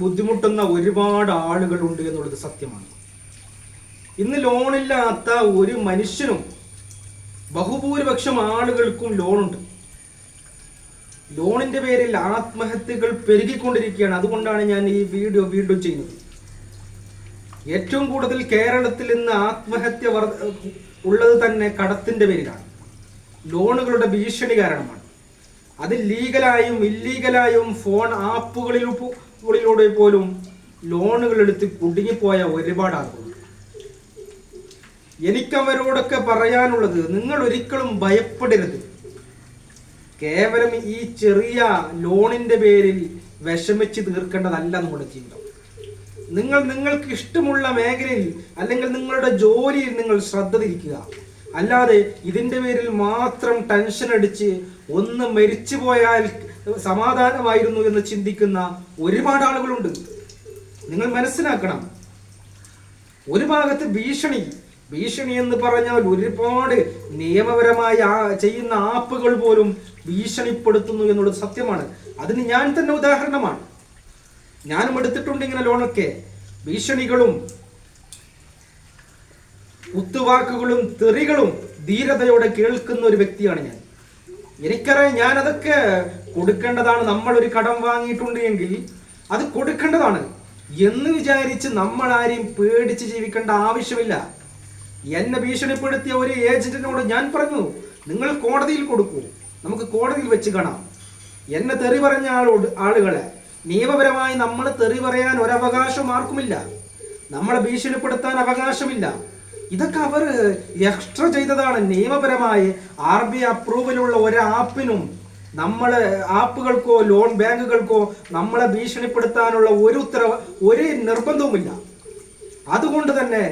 ബുദ്ധിമുട്ടുന്ന ഒരുപാട് ആളുകളുണ്ട് എന്നുള്ളത് സത്യമാണ്. ഇന്ന് ലോണില്ലാത്ത ഒരു മനുഷ്യനും ബഹുഭൂരിപക്ഷം ആളുകൾക്കും ലോണുണ്ട്. ലോണിന്റെ പേരിൽ ആത്മഹത്യകൾ പെരുകിക്കൊണ്ടിരിക്കുകയാണ്. അതുകൊണ്ടാണ് ഞാൻ ഈ വീഡിയോ വീണ്ടും ചെയ്യുന്നത്. ഏറ്റവും കൂടുതൽ കേരളത്തിൽ ഇന്ന് ആത്മഹത്യ ഉള്ളത് തന്നെ കടത്തിന്റെ പേരിലാണ്. ലോണുകളുടെ ഭീഷണി കാരണമാണ്. അത് ലീഗലായും ഇല്ലീഗലായും ഫോൺ ആപ്പുകളിലൂടെ പോലും ലോണുകൾ എടുത്ത് കുടുങ്ങിപ്പോയ ഒരുപാട് ആളുകളുണ്ട്. എനിക്കവരോടൊക്കെ പറയാനുള്ളത്, നിങ്ങൾ ഒരിക്കലും ഭയപ്പെടരുത്. കേവലം ഈ ചെറിയ ലോണിന്റെ പേരിൽ വിഷമിച്ച് തീർക്കേണ്ടതല്ല നമ്മുടെ ജീവിതം. നിങ്ങൾക്ക് ഇഷ്ടമുള്ള മേഖലയിൽ അല്ലെങ്കിൽ നിങ്ങളുടെ ജോലിയിൽ നിങ്ങൾ ശ്രദ്ധ തിരിക്കുക. അല്ലാതെ ഇതിന്റെ പേരിൽ മാത്രം ടെൻഷൻ അടിച്ച് ഒന്ന് മരിച്ചു പോയാൽ സമാധാനമായിരുന്നു എന്ന് ചിന്തിക്കുന്ന ഒരുപാട് ആളുകളുണ്ട്. നിങ്ങൾ മനസ്സിലാക്കണം, ഒരു ഭാഗത്ത് ഭീഷണി എന്ന് പറഞ്ഞാൽ ഒരുപാട് നിയമപരമായി ചെയ്യുന്ന ആപ്പുകൾ പോലും ഭീഷണിപ്പെടുത്തുന്നു എന്നുള്ളത് സത്യമാണ്. അതിന് ഞാൻ തന്നെ ഉദാഹരണമാണ്. ഞാനും എടുത്തിട്ടുണ്ട് ഇങ്ങനെ ലോണൊക്കെ. ഭീഷണികളും കുത്തുവാക്കുകളും തെറികളും ധീരതയോടെ കേൾക്കുന്ന ഒരു വ്യക്തിയാണ് ഞാൻ. എനിക്കറിയാം, ഞാൻ അതൊക്കെ കൊടുക്കേണ്ടതാണ്. നമ്മളൊരു കടം വാങ്ങിയിട്ടുണ്ട് എങ്കിൽ അത് കൊടുക്കേണ്ടതാണ് എന്ന് വിചാരിച്ച് നമ്മൾ ആരെയും പേടിച്ച് ജീവിക്കേണ്ട ആവശ്യമില്ല. എന്നെ ഭീഷണിപ്പെടുത്തിയ ഒരു ഏജന്റിനോട് ഞാൻ പറഞ്ഞു, നിങ്ങൾ കോടതിയിൽ കൊടുക്കൂ, നമുക്ക് കോടതിയിൽ വെച്ച് കാണാം. എന്നെ തെറി പറഞ്ഞ ആളുകളെ നിയമപരമായി നമ്മൾ തെറി പറയാൻ ഒരവകാശം ആർക്കുമില്ല. നമ്മളെ ഭീഷണിപ്പെടുത്താൻ അവകാശമില്ല. ഇതൊക്കെ അവർ എക്സ്ട്രാ ചെയ്തതാണ്. നിയമപരമായി RBI അപ്രൂവലുള്ള ഒരു ആപ്പിനും നമ്മളെ ആപ്പുകൾക്കോ ലോൺ ബാങ്കുകൾക്കോ നമ്മളെ ഭീഷണിപ്പെടുത്താനുള്ള ഒരു നിർബന്ധവുമില്ല. അതുകൊണ്ട് തന്നെ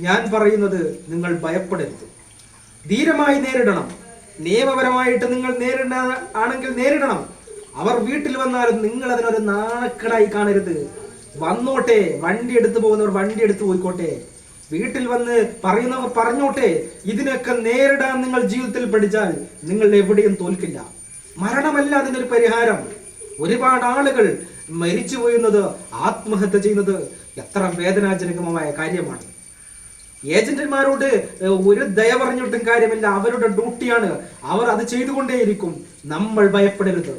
ഞാൻ പറയുന്നത്, നിങ്ങൾ ഭയപ്പെടരുത്, ധീരമായി നേരിടണം. നിയമപരമായിട്ട് നിങ്ങൾ നേരിടണം. അവർ വീട്ടിൽ വന്നാലും നിങ്ങൾ അതിനൊരു നാണക്കേടായി കാണരുത്. വന്നോട്ടെ, വണ്ടി എടുത്തു പോകുന്നവർ വണ്ടി എടുത്തു പോയിക്കോട്ടെ, വീട്ടിൽ വന്ന് പറയുന്നവർ പറഞ്ഞോട്ടെ. ഇതിനൊക്കെ നേരിടാൻ നിങ്ങൾ ജീവിതത്തിൽ പഠിച്ചാൽ നിങ്ങൾ എവിടെയും തോൽക്കില്ല. മരണമല്ല അതിനൊരു പരിഹാരം. ഒരുപാട് ആളുകൾ മരിച്ചു പോയുന്നത്, ആത്മഹത്യ ചെയ്യുന്നത് എത്ര വേദനാജനകമായ കാര്യമാണ്. ഏജന്റുമാരോട് ഒരു ദയ പറഞ്ഞിട്ടും കാര്യമില്ല. അവരുടെ ഡ്യൂട്ടിയാണ്, അവർ അത് ചെയ്തുകൊണ്ടേയിരിക്കും. നമ്മൾ ഭയപ്പെടരുത്,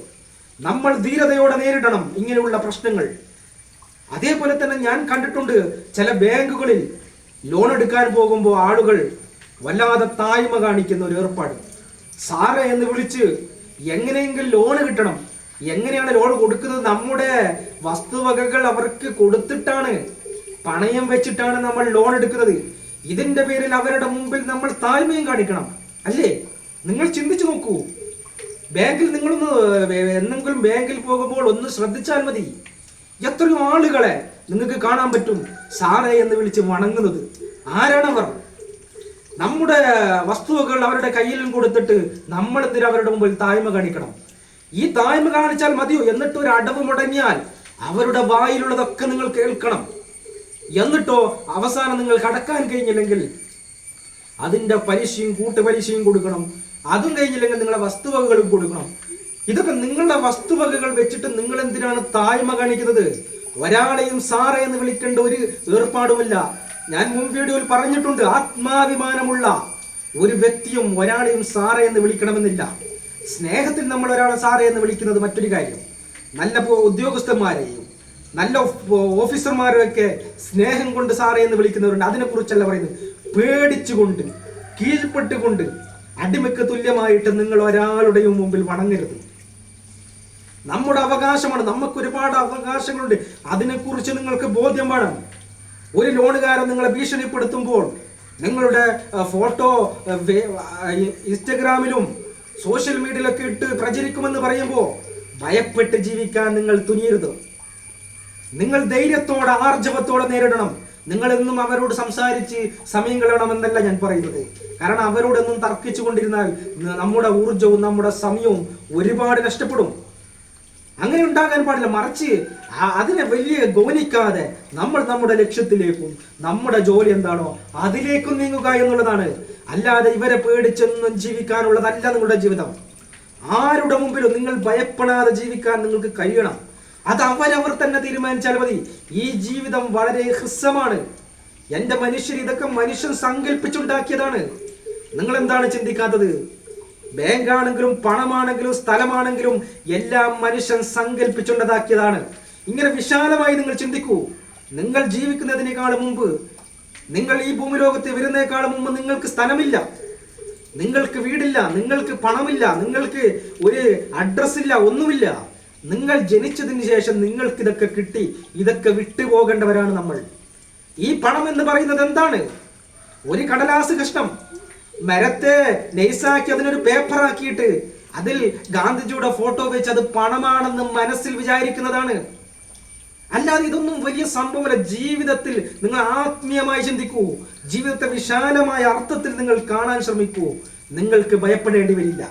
നമ്മൾ ധീരതയോടെ നേരിടണം ഇങ്ങനെയുള്ള പ്രശ്നങ്ങൾ. അതേപോലെ തന്നെ ഞാൻ കണ്ടിട്ടുണ്ട്, ചില ബാങ്കുകളിൽ ലോൺ എടുക്കാൻ പോകുമ്പോൾ ആളുകൾ വല്ലാതെ താഴ്മ കാണിക്കുന്ന ഒരു ഏർപ്പാട്. സാറേ എന്ന് വിളിച്ച് എങ്ങനെയെങ്കിലും ലോണ് കിട്ടണം. എങ്ങനെയാണ് ലോൺ കൊടുക്കുന്നത്? നമ്മുടെ വസ്തുവകകൾ അവർക്ക് കൊടുത്തിട്ടാണ്, പണയം വെച്ചിട്ടാണ് നമ്മൾ ലോൺ എടുക്കുന്നത്. ഇതിന്റെ പേരിൽ അവരുടെ മുമ്പിൽ നമ്മൾ താഴ്മയും കാണിക്കണം അല്ലേ? നിങ്ങൾ ചിന്തിച്ചു നോക്കൂ. ബാങ്കിൽ നിങ്ങളൊന്ന് എന്തെങ്കിലും ബാങ്കിൽ പോകുമ്പോൾ ഒന്ന് ശ്രദ്ധിച്ചാൽ മതി. എത്രയോ ആളുകളെ നിങ്ങൾക്ക് കാണാൻ പറ്റും സാറേ എന്ന് വിളിച്ച് വണങ്ങുന്നത്. ആരാണവർ? നമ്മുടെ വസ്തുവകൾ അവരുടെ കയ്യിലും കൊടുത്തിട്ട് നമ്മൾ എന്തിനാ അവരുടെ മുമ്പിൽ താഴ്മ കാണിക്കണം? ഈ താഴ്മ കാണിച്ചാൽ മതിയോ? എന്നിട്ട് ഒരു അടവ് മുടങ്ങിയാൽ അവരുടെ വായിലുള്ളതൊക്കെ നിങ്ങൾ കേൾക്കണം. എന്നിട്ടോ അവസാനം നിങ്ങൾ കടക്കാൻ കഴിഞ്ഞില്ലെങ്കിൽ അതിന്റെ പലിശയും കൂട്ടുപലിശയും കൊടുക്കണം. അതും കഴിഞ്ഞില്ലെങ്കിൽ നിങ്ങളുടെ വസ്തുവകകളും കൊടുക്കണം. ഇതൊക്കെ നിങ്ങളുടെ വസ്തുവകകൾ വെച്ചിട്ട് നിങ്ങൾ എന്തിനാണ് താഴ്മ കാണിക്കുന്നത്? ഒരാളെയും സാറേ എന്ന് വിളിക്കേണ്ട ഒരു ഏർപ്പാടുമില്ല. ഞാൻ മുൻ വീഡിയോയിൽ പറഞ്ഞിട്ടുണ്ട്, ആത്മാഭിമാനമുള്ള ഒരു വ്യക്തിയും ഒരാളെയും സാറേ എന്ന് വിളിക്കണമെന്നില്ല. സ്നേഹത്തിൽ നമ്മൾ ഒരാളെ സാറേ എന്ന് വിളിക്കുന്നത് മറ്റൊരു കാര്യം. നല്ല ഉദ്യോഗസ്ഥന്മാരെയും നല്ല ഓഫീസർമാരെയൊക്കെ സ്നേഹം കൊണ്ട് സാറേ എന്ന് വിളിക്കുന്നവരുണ്ട്. അതിനെക്കുറിച്ചല്ല പറയുന്നത്. പേടിച്ചുകൊണ്ട്, കീഴ്പ്പെട്ടുകൊണ്ട്, അടിമയ്ക്ക് തുല്യമായിട്ട് നിങ്ങൾ ഒരാളുടെയും മുമ്പിൽ വണങ്ങരുത്. നമ്മുടെ അവകാശമാണ്, നമുക്ക് ഒരുപാട് അവകാശങ്ങളുണ്ട്. അതിനെക്കുറിച്ച് നിങ്ങൾക്ക് ബോധ്യം വേണം. ഒരു ലോണുകാരൻ നിങ്ങളെ ഭീഷണിപ്പെടുത്തുമ്പോൾ നിങ്ങളുടെ ഫോട്ടോ ഇൻസ്റ്റഗ്രാമിലും സോഷ്യൽ മീഡിയയിലൊക്കെ ഇട്ട് പ്രചരിക്കുമെന്ന് പറയുമ്പോൾ ഭയപ്പെട്ട് ജീവിക്കാൻ നിങ്ങൾ തുനിയരുത്. നിങ്ങൾ ധൈര്യത്തോടെ ആർജവത്തോടെ നേരിടണം. നിങ്ങളെന്നും അവരോട് സംസാരിച്ച് സമയം കളയണമെന്നല്ല ഞാൻ പറയുന്നത്. കാരണം അവരോടൊന്നും തർക്കിച്ചു കൊണ്ടിരുന്നാൽ നമ്മുടെ ഊർജവും നമ്മുടെ സമയവും ഒരുപാട് നഷ്ടപ്പെടും. അങ്ങനെ ഉണ്ടാകാൻ പാടില്ല. മറിച്ച് അതിനെ വലിയ ഗൗനിക്കാതെ നമ്മൾ നമ്മുടെ ലക്ഷ്യത്തിലേക്കും നമ്മുടെ ജോലി എന്താണോ അതിലേക്കും നീങ്ങുക എന്നുള്ളതാണ്. അല്ലാതെ ഇവരെ പേടിച്ചൊന്നും ജീവിക്കാനുള്ളതല്ല നിങ്ങളുടെ ജീവിതം. ആരുടെ മുമ്പിലും നിങ്ങൾ ഭയപ്പെടാതെ ജീവിക്കാൻ നിങ്ങൾക്ക് കഴിയണം. അത് അവരവർ തന്നെ തീരുമാനിച്ചാൽ മതി. ഈ ജീവിതം വളരെ ഹ്രസ്വമാണ്. എന്റെ മനുഷ്യർ, ഇതൊക്കെ മനുഷ്യൻ സങ്കല്പിച്ചുണ്ടാക്കിയതാണ്. നിങ്ങൾ എന്താണ് ചിന്തിക്കാത്തത്? ബാങ്കാണെങ്കിലും പണമാണെങ്കിലും സ്ഥലമാണെങ്കിലും എല്ലാം മനുഷ്യൻ സങ്കല്പിച്ചുണ്ടാക്കിയതാണ്. ഇങ്ങനെ വിശാലമായി നിങ്ങൾ ചിന്തിക്കൂ. നിങ്ങൾ ജീവിക്കുന്നതിനേക്കാൾ മുമ്പ്, നിങ്ങൾ ഈ ഭൂമി ലോകത്ത് വരുന്നേക്കാൾ മുമ്പ് നിങ്ങൾക്ക് സ്ഥലമില്ല, നിങ്ങൾക്ക് വീടില്ല, നിങ്ങൾക്ക് പണമില്ല, നിങ്ങൾക്ക് ഒരു അഡ്രസ് ഇല്ല, ഒന്നുമില്ല. നിങ്ങൾ ജനിച്ചതിന് ശേഷം നിങ്ങൾക്ക് ഇതൊക്കെ കിട്ടി. ഇതൊക്കെ വിട്ടുപോകേണ്ടവരാണ് നമ്മൾ. ഈ പണം എന്ന് പറയുന്നത് എന്താണ്? ഒരു കടലാസ് കഷ്ണം, മരത്തെ നൈസാക്കി അതിനൊരു പേപ്പറാക്കിയിട്ട് അതിൽ ഗാന്ധിജിയുടെ ഫോട്ടോ വെച്ച് അത് പണമാണെന്ന് മനസ്സിൽ വിചാരിക്കുന്നതാണ്. അല്ലാതെ ഇതൊന്നും വലിയ സംഭവമല്ല. ജീവിതത്തിൽ നിങ്ങൾ ആത്മീയമായി ചിന്തിക്കൂ. ജീവിതത്തെ വിശാലമായ അർത്ഥത്തിൽ നിങ്ങൾ കാണാൻ ശ്രമിക്കൂ. നിങ്ങൾക്ക് ഭയപ്പെടേണ്ടി വരില്ല.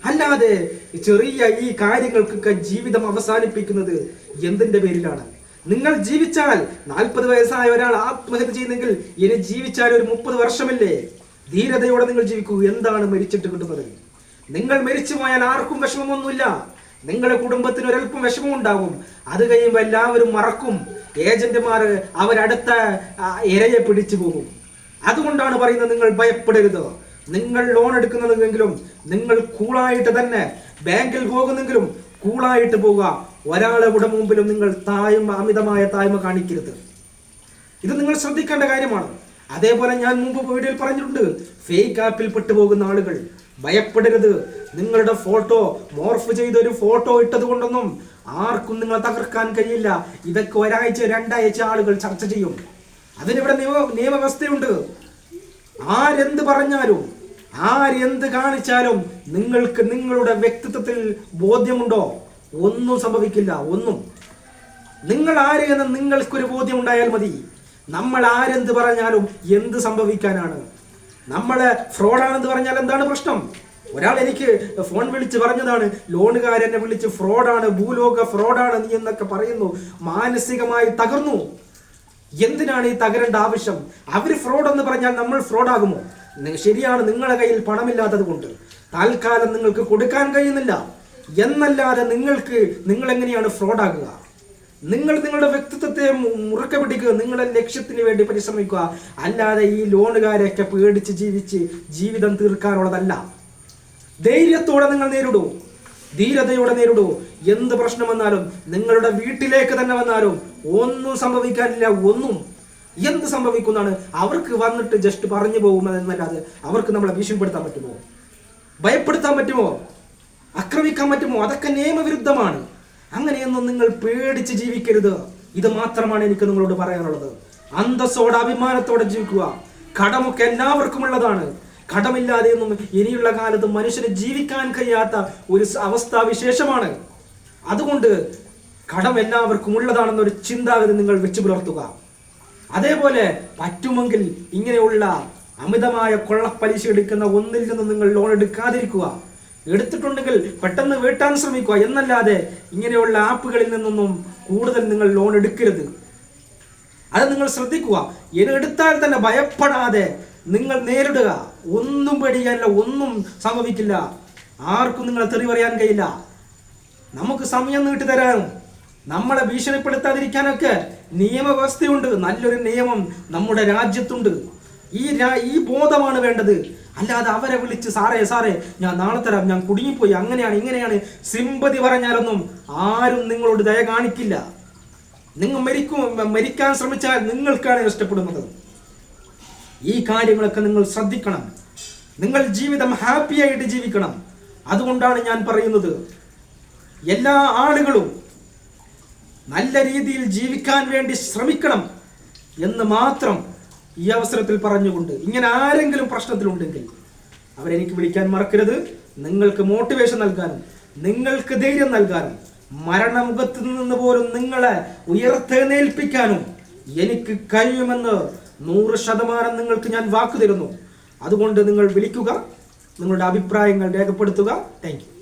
അല്ലാതെ ചെറിയ ഈ കാര്യങ്ങൾക്കൊക്കെ ജീവിതം അവസാനിപ്പിക്കുന്നത് എന്തിന്റെ പേരിലാണ്? നിങ്ങൾ ജീവിച്ചാൽ 40 വയസ്സായ ഒരാൾ ആത്മഹത്യ ചെയ്യുന്നെങ്കിൽ ഇനി ജീവിച്ചാൽ ഒരു 30 വർഷമല്ലേ? ധീരതയോടെ നിങ്ങൾ ജീവിക്കൂ. എന്താണ് മരിച്ചിട്ട് കിട്ടുന്നത്? നിങ്ങൾ മരിച്ചു പോയാൽ ആർക്കും വിഷമമൊന്നുമില്ല. നിങ്ങളുടെ കുടുംബത്തിന് ഒരല്പം വിഷമം ഉണ്ടാകും. അത് കഴിയുമ്പോൾ എല്ലാവരും മറക്കും. ഏജന്റുമാർ അവരടുത്ത ഇരയെ പിടിച്ചു പോകും. അതുകൊണ്ടാണ് പറയുന്നത്, നിങ്ങൾ ഭയപ്പെടരുത്. നിങ്ങൾ ലോൺ എടുക്കുന്നതെങ്കിലും നിങ്ങൾ കൂളായിട്ട് തന്നെ, ബാങ്കിൽ പോകുന്നെങ്കിലും കൂളായിട്ട് പോവുക. ഒരാളുടെ മുമ്പിലും നിങ്ങൾ അമിതമായ താഴ്മ കാണിക്കരുത്. ഇത് നിങ്ങൾ ശ്രദ്ധിക്കേണ്ട കാര്യമാണ്. അതേപോലെ ഞാൻ മുമ്പ് വീഡിയോയിൽ പറഞ്ഞിട്ടുണ്ട്, ഫേക്ക് ആപ്പിൽ പെട്ടുപോകുന്ന ആളുകൾ ഭയപ്പെടരുത്. നിങ്ങളുടെ ഫോട്ടോ മോർഫ് ചെയ്ത ഒരു ഫോട്ടോ ഇട്ടത് കൊണ്ടൊന്നും ആർക്കും നിങ്ങളെ തകർക്കാൻ കഴിയില്ല. ഇതൊക്കെ ഒരാഴ്ച 2 ആഴ്ച ആളുകൾ ചർച്ച ചെയ്യും. അതിനിവിടെ നിയമവ്യവസ്ഥയുണ്ട്. ആരെന്ത് പറഞ്ഞാലും ആരെന്ത് കാണിച്ചാലും നിങ്ങൾക്ക് നിങ്ങളുടെ വ്യക്തിത്വത്തിൽ ബോധ്യമുണ്ടോ? ഒന്നും സംഭവിക്കില്ല. ഒന്നും. നിങ്ങൾ ആര് എന്ന് നിങ്ങൾക്കൊരു ബോധ്യം ഉണ്ടായാൽ മതി. നമ്മൾ ആരെന്ത് പറഞ്ഞാലും എന്ത് സംഭവിക്കാനാണ്? നമ്മളെ ഫ്രോഡാണെന്ന് പറഞ്ഞാൽ എന്താണ് പ്രശ്നം? ഒരാൾ എനിക്ക് ഫോൺ വിളിച്ച് പറഞ്ഞതാണ്, ലോണുകാരെന്നെ വിളിച്ച് ഫ്രോഡാണ്, ഭൂലോക ഫ്രോഡാണ് നീ എന്നൊക്കെ പറയുന്നു. മാനസികമായി തകർന്നു. എന്തിനാണ് ഈ തകരേണ്ട ആവശ്യം? അവര് ഫ്രോഡ് എന്ന് പറഞ്ഞാൽ നമ്മൾ ഫ്രോഡാകുമോ? ശരിയാണ്, നിങ്ങളുടെ കയ്യിൽ പണമില്ലാത്തത് കൊണ്ട് തൽക്കാലം നിങ്ങൾക്ക് കൊടുക്കാൻ കഴിയുന്നില്ല എന്നല്ലാതെ നിങ്ങൾ എങ്ങനെയാണ് ഫ്രോഡാകുക? നിങ്ങൾ നിങ്ങളുടെ വ്യക്തിത്വത്തെ മുറുക്കെ പിടിക്കുക. നിങ്ങളുടെ ലക്ഷ്യത്തിന് വേണ്ടി പരിശ്രമിക്കുക. അല്ലാതെ ഈ ലോണുകാരെയൊക്കെ പേടിച്ച് ജീവിച്ച് ജീവിതം തീർക്കാനുള്ളതല്ല. ധൈര്യത്തോടെ നിങ്ങൾ നേരിടൂ. ധീരതയോടെ നേരിടൂ. എന്ത് പ്രശ്നം വന്നാലും, നിങ്ങളുടെ വീട്ടിലേക്ക് തന്നെ വന്നാലും ഒന്നും സംഭവിക്കാനില്ല. ഒന്നും. എന്ത് സംഭവിക്കുന്നതാണ്? അവർക്ക് വന്നിട്ട് ജസ്റ്റ് പറഞ്ഞു പോകുമെന്നല്ലാതെ അവർക്ക് നമ്മളെ ഭീഷണിപ്പെടുത്താൻ പറ്റുമോ? ഭയപ്പെടുത്താൻ പറ്റുമോ? ആക്രമിക്കാൻ പറ്റുമോ? അതൊക്കെ നിയമവിരുദ്ധമാണ്. അങ്ങനെയൊന്നും നിങ്ങൾ പേടിച്ച് ജീവിക്കരുത്. ഇത് മാത്രമാണ് എനിക്ക് നിങ്ങളോട് പറയാനുള്ളത്. അന്തസ്സോടെ അഭിമാനത്തോടെ ജീവിക്കുക. കടമൊക്കെ എല്ലാവർക്കും ഉള്ളതാണ്. കടമില്ലാതെയൊന്നും ഇനിയുള്ള കാലത്ത് മനുഷ്യന് ജീവിക്കാൻ കഴിയാത്ത ഒരു അവസ്ഥാവിശേഷമാണ്. അതുകൊണ്ട് കടം എല്ലാവർക്കും ഉള്ളതാണെന്നൊരു ചിന്താഗതി നിങ്ങൾ വെച്ചു പുലർത്തുക. അതേപോലെ പറ്റുമെങ്കിൽ ഇങ്ങനെയുള്ള അമിതമായ കൊള്ളപ്പലിശ എടുക്കുന്ന ഒന്നിൽ നിന്ന് നിങ്ങൾ ലോൺ എടുക്കാതിരിക്കുക. എടുത്തിട്ടുണ്ടെങ്കിൽ പെട്ടെന്ന് വീട്ടാൻ ശ്രമിക്കുക. എന്നല്ലാതെ ഇങ്ങനെയുള്ള ആപ്പുകളിൽ നിന്നൊന്നും കൂടുതൽ നിങ്ങൾ ലോൺ എടുക്കരുത്. അത് നിങ്ങൾ ശ്രദ്ധിക്കുക. ഇനി എടുത്താൽ തന്നെ ഭയപ്പെടാതെ നിങ്ങൾ നേരിടുക. ഒന്നും പേടിക്കാനില്ല. ഒന്നും സംഭവിക്കില്ല. ആർക്കും നിങ്ങളെ തെറി പറയാൻ കഴിയില്ല. നമുക്ക് സമയം നീട്ടി തരാനും നമ്മളെ ഭീഷണിപ്പെടുത്താതിരിക്കാനൊക്കെ നിയമവ്യവസ്ഥയുണ്ട്. നല്ലൊരു നിയമം നമ്മുടെ രാജ്യത്തുണ്ട്. ഈ ബോധമാണ് വേണ്ടത്. അല്ലാതെ അവരെ വിളിച്ച് സാറേ ഞാൻ നാളെ തരാം, ഞാൻ കുടുങ്ങിപ്പോയി, അങ്ങനെയാണ് ഇങ്ങനെയാണ് സിമ്പതി പറഞ്ഞാലൊന്നും ആരും നിങ്ങളോട് ദയ കാണിക്കില്ല. നിങ്ങൾ മരിക്കാൻ ശ്രമിച്ചാൽ നിങ്ങൾക്കാണ് നഷ്ടപ്പെടുന്നത്. ഈ കാര്യങ്ങളൊക്കെ നിങ്ങൾ ശ്രദ്ധിക്കണം. നിങ്ങൾ ജീവിതം ഹാപ്പി ആയിട്ട് ജീവിക്കണം. അതുകൊണ്ടാണ് ഞാൻ പറയുന്നത്, എല്ലാ ആളുകളും നല്ല രീതിയിൽ ജീവിക്കാൻ വേണ്ടി ശ്രമിക്കണം എന്ന് മാത്രം ഈ അവസരത്തിൽ പറഞ്ഞുകൊണ്ട്, ഇങ്ങനെ ആരെങ്കിലും പ്രശ്നത്തിലുണ്ടെങ്കിൽ അവരെനിക്ക് വിളിക്കാൻ മറക്കരുത്. നിങ്ങൾക്ക് മോട്ടിവേഷൻ നൽകാനും നിങ്ങൾക്ക് ധൈര്യം നൽകാനും മരണമുഖത്ത് നിന്ന് പോലും നിങ്ങളെ ഉയർത്തെഴുന്നേൽപ്പിക്കാനും എനിക്ക് കഴിയുമെന്ന് 100% നിങ്ങൾക്ക് ഞാൻ വാക്കു തരുന്നു. അതുകൊണ്ട് നിങ്ങൾ വിളിക്കുക, നിങ്ങളുടെ അഭിപ്രായങ്ങൾ രേഖപ്പെടുത്തുക. Thank you.